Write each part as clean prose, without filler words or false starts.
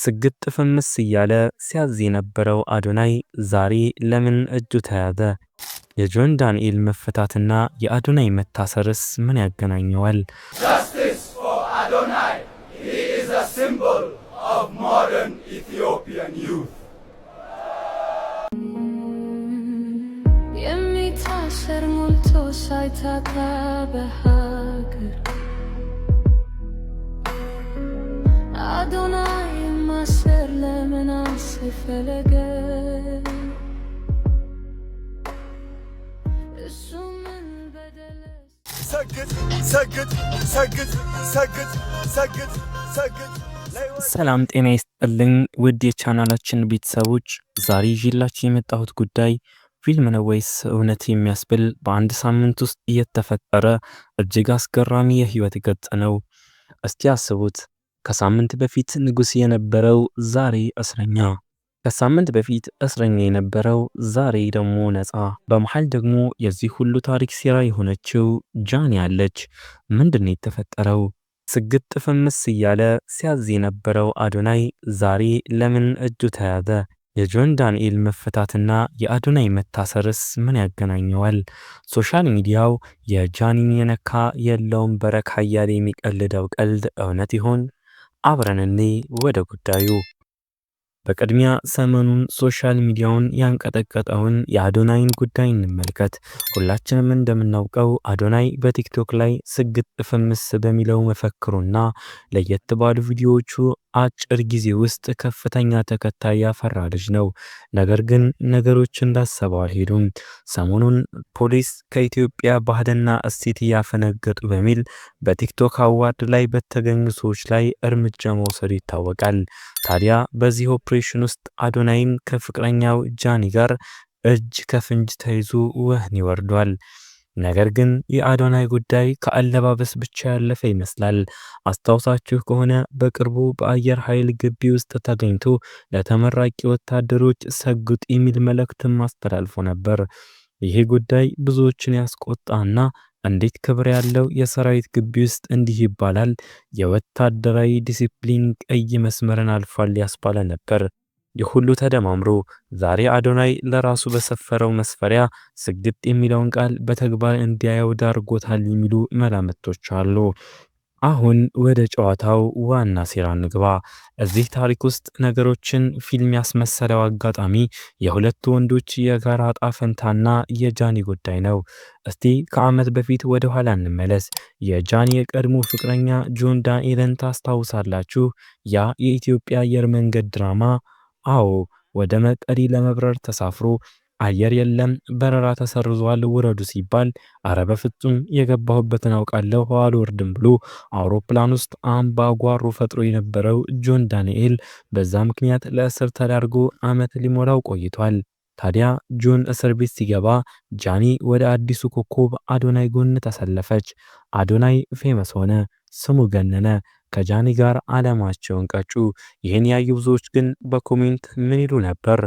ስግጥ ፍምስ እያለ ሲያዝ የነበረው አዶናይ ዛሬ ለምን እጁ ተያዘ? የጆን ዳንኤል መፈታትና የአዶናይ መታሰርስ ምን ያገናኘዋል? Justice for Adonai. He is a symbol of modern Ethiopian youth. የሚታሰር ሞልቶ ሳይታጣ በሀገር አዶናይ ማሰር ለምን አስፈለገ? እሱ ምን በደለ? ሰግጥ ሰግጥ ሰግጥ ሰግጥ ሰግጥ ሰግጥ። ሰላም ጤና ይስጥልኝ ውድ የቻናላችን ቤተሰቦች፣ ዛሬ ይዤላችሁ የመጣሁት ጉዳይ ፊልም ነው ወይስ እውነት የሚያስብል በአንድ ሳምንት ውስጥ የተፈጠረ እጅግ አስገራሚ የህይወት ገጽ ነው። እስቲ አስቡት፣ ከሳምንት በፊት ንጉስ የነበረው ዛሬ እስረኛ፣ ከሳምንት በፊት እስረኛ የነበረው ዛሬ ደግሞ ነፃ። በመሃል ደግሞ የዚህ ሁሉ ታሪክ ሴራ የሆነችው ጃኒ አለች። ምንድነው የተፈጠረው? ስግጥ ፍምስ እያለ ሲያዝ የነበረው አዶናይ ዛሬ ለምን እጁ ተያዘ? የጆን ዳንኤል መፈታትና የአዶናይ መታሰርስ ምን ያገናኘዋል? ሶሻል ሚዲያው የጃኒን የነካ የለውም በረካ እያለ የሚቀልደው ቀልድ እውነት ይሆን? አብረን እንይ ወደ ጉዳዩ። በቅድሚያ ሰሞኑን ሶሻል ሚዲያውን ያንቀጠቀጠውን የአዶናይን ጉዳይ እንመልከት። ሁላችንም እንደምናውቀው አዶናይ በቲክቶክ ላይ ስግጥ ፍምስ በሚለው መፈክሩና ለየት ባሉ ቪዲዮዎቹ አጭር ጊዜ ውስጥ ከፍተኛ ተከታይ ያፈራ ልጅ ነው። ነገር ግን ነገሮች እንዳሰበው አልሄዱም። ሰሞኑን ፖሊስ ከኢትዮጵያ ባህልና እሴት ያፈነገጡ በሚል በቲክቶክ አዋርድ ላይ በተገኙ ሰዎች ላይ እርምጃ መውሰዱ ይታወቃል። ታዲያ በዚህ ኦፕሬሽን ውስጥ አዶናይም ከፍቅረኛው ጃኒ ጋር እጅ ከፍንጅ ተይዞ ወህኒ ወርዷል። ነገር ግን የአዶናይ ጉዳይ ከአለባበስ ብቻ ያለፈ ይመስላል። አስታውሳችሁ ከሆነ በቅርቡ በአየር ኃይል ግቢ ውስጥ ተገኝቶ ለተመራቂ ወታደሮች ሰግጡ የሚል መልእክትም አስተላልፎ ነበር። ይህ ጉዳይ ብዙዎችን ያስቆጣና እንዴት ክብር ያለው የሰራዊት ግቢ ውስጥ እንዲህ ይባላል፣ የወታደራዊ ዲሲፕሊን ቀይ መስመርን አልፏል ያስባለ ነበር። የሁሉ ተደማምሮ ዛሬ አዶናይ ለራሱ በሰፈረው መስፈሪያ ስግጥ የሚለውን ቃል በተግባር እንዲያየው ዳርጎታል የሚሉ መላምቶች አሉ። አሁን ወደ ጨዋታው ዋና ሴራ እንግባ። እዚህ ታሪክ ውስጥ ነገሮችን ፊልም ያስመሰለው አጋጣሚ የሁለቱ ወንዶች የጋራ ዕጣ ፈንታና የጃኒ ጉዳይ ነው። እስቲ ከዓመት በፊት ወደ ኋላ እንመለስ። የጃኒ የቀድሞ ፍቅረኛ ጆን ዳንኤልን ታስታውሳላችሁ? ያ የኢትዮጵያ አየር መንገድ ድራማ። አዎ፣ ወደ መቀሌ ለመብረር ተሳፍሮ አየር የለም በረራ ተሰርዟል ውረዱ ሲባል አረ በፍጹም የገባሁበትን አውቃለሁ አልወርድም ብሎ አውሮፕላን ውስጥ አምባጓሮ ፈጥሮ የነበረው ጆን ዳንኤል በዛ ምክንያት ለእስር ተዳርጎ ዓመት ሊሞላው ቆይቷል። ታዲያ ጆን እስር ቤት ሲገባ ጃኒ ወደ አዲሱ ኮከብ አዶናይ ጎን ተሰለፈች። አዶናይ ፌመስ ሆነ፣ ስሙ ገነነ። ከጃኒ ጋር ዓለማቸውን ቀጩ። ይህን ያዩ ብዙዎች ግን በኮሜንት ምን ይሉ ነበር?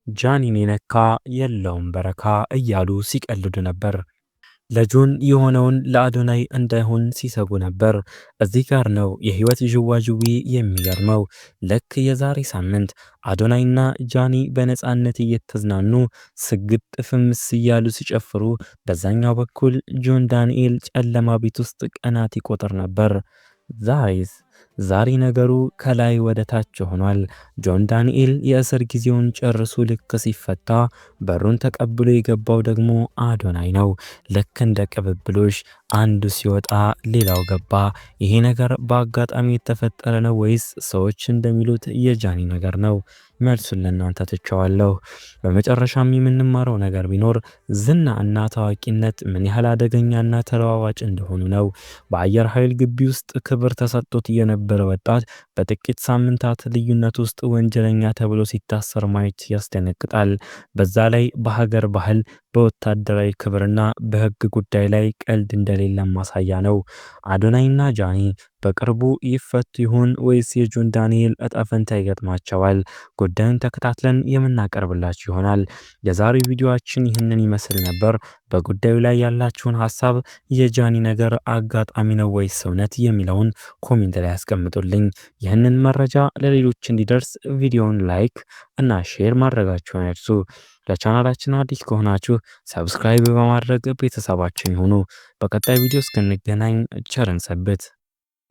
ጃኒን የነካ የለውም በረካ እያሉ ሲቀልዱ ነበር። ለጆን የሆነውን ለአዶናይ እንዳይሆን ሲሰጉ ነበር። እዚህ ጋር ነው የህይወት ዥዋዥዌ የሚገርመው። ልክ የዛሬ ሳምንት አዶናይና ጃኒ በነፃነት እየተዝናኑ ስግጥ ፍምስ እያሉ ሲጨፍሩ፣ በዛኛው በኩል ጆን ዳንኤል ጨለማ ቤት ውስጥ ቀናት ይቆጥር ነበር። ዛሬ ነገሩ ከላይ ወደ ታች ሆኗል። ጆን ዳንኤል የእስር ጊዜውን ጨርሶ ልክ ሲፈታ በሩን ተቀብሎ የገባው ደግሞ አዶናይ ነው። ልክ እንደ ቅብብሎሽ አንዱ ሲወጣ ሌላው ገባ። ይሄ ነገር በአጋጣሚ የተፈጠረ ነው ወይስ ሰዎች እንደሚሉት የጃኒ ነገር ነው? መልሱን ለእናንተ ትቸዋለሁ። በመጨረሻም የምንማረው ነገር ቢኖር ዝና እና ታዋቂነት ምን ያህል አደገኛና ተለዋዋጭ እንደሆኑ ነው። በአየር ኃይል ግቢ ውስጥ ክብር ተሰጥቶት የነበረ ወጣት በጥቂት ሳምንታት ልዩነት ውስጥ ወንጀለኛ ተብሎ ሲታሰር ማየት ያስደነግጣል። በዛ ላይ በሀገር ባህል በወታደራዊ ክብርና በሕግ ጉዳይ ላይ ቀልድ እንደሌለ ማሳያ ነው። አዶናይና ጃኒ በቅርቡ ይፈቱ ይሆን ወይስ የጆን ዳንኤል እጣ ፈንታ ይገጥማቸዋል? ጉዳዩን ተከታትለን የምናቀርብላችሁ ይሆናል። የዛሬው ቪዲዮአችን ይህንን ይመስል ነበር። በጉዳዩ ላይ ያላችሁን ሐሳብ የጃኒ ነገር አጋጣሚ ነው ወይስ እውነት የሚለውን ኮሜንት ላይ አስቀምጡልኝ። ይህንን መረጃ ለሌሎች እንዲደርስ ቪዲዮውን ላይክ እና ሼር ማድረጋችሁን አይርሱ። ለቻናላችን አዲስ ከሆናችሁ ሰብስክራይብ በማድረግ ቤተሰባችን ይሁኑ። በቀጣይ ቪዲዮ እስክንገናኝ ቸር እንሰንብት።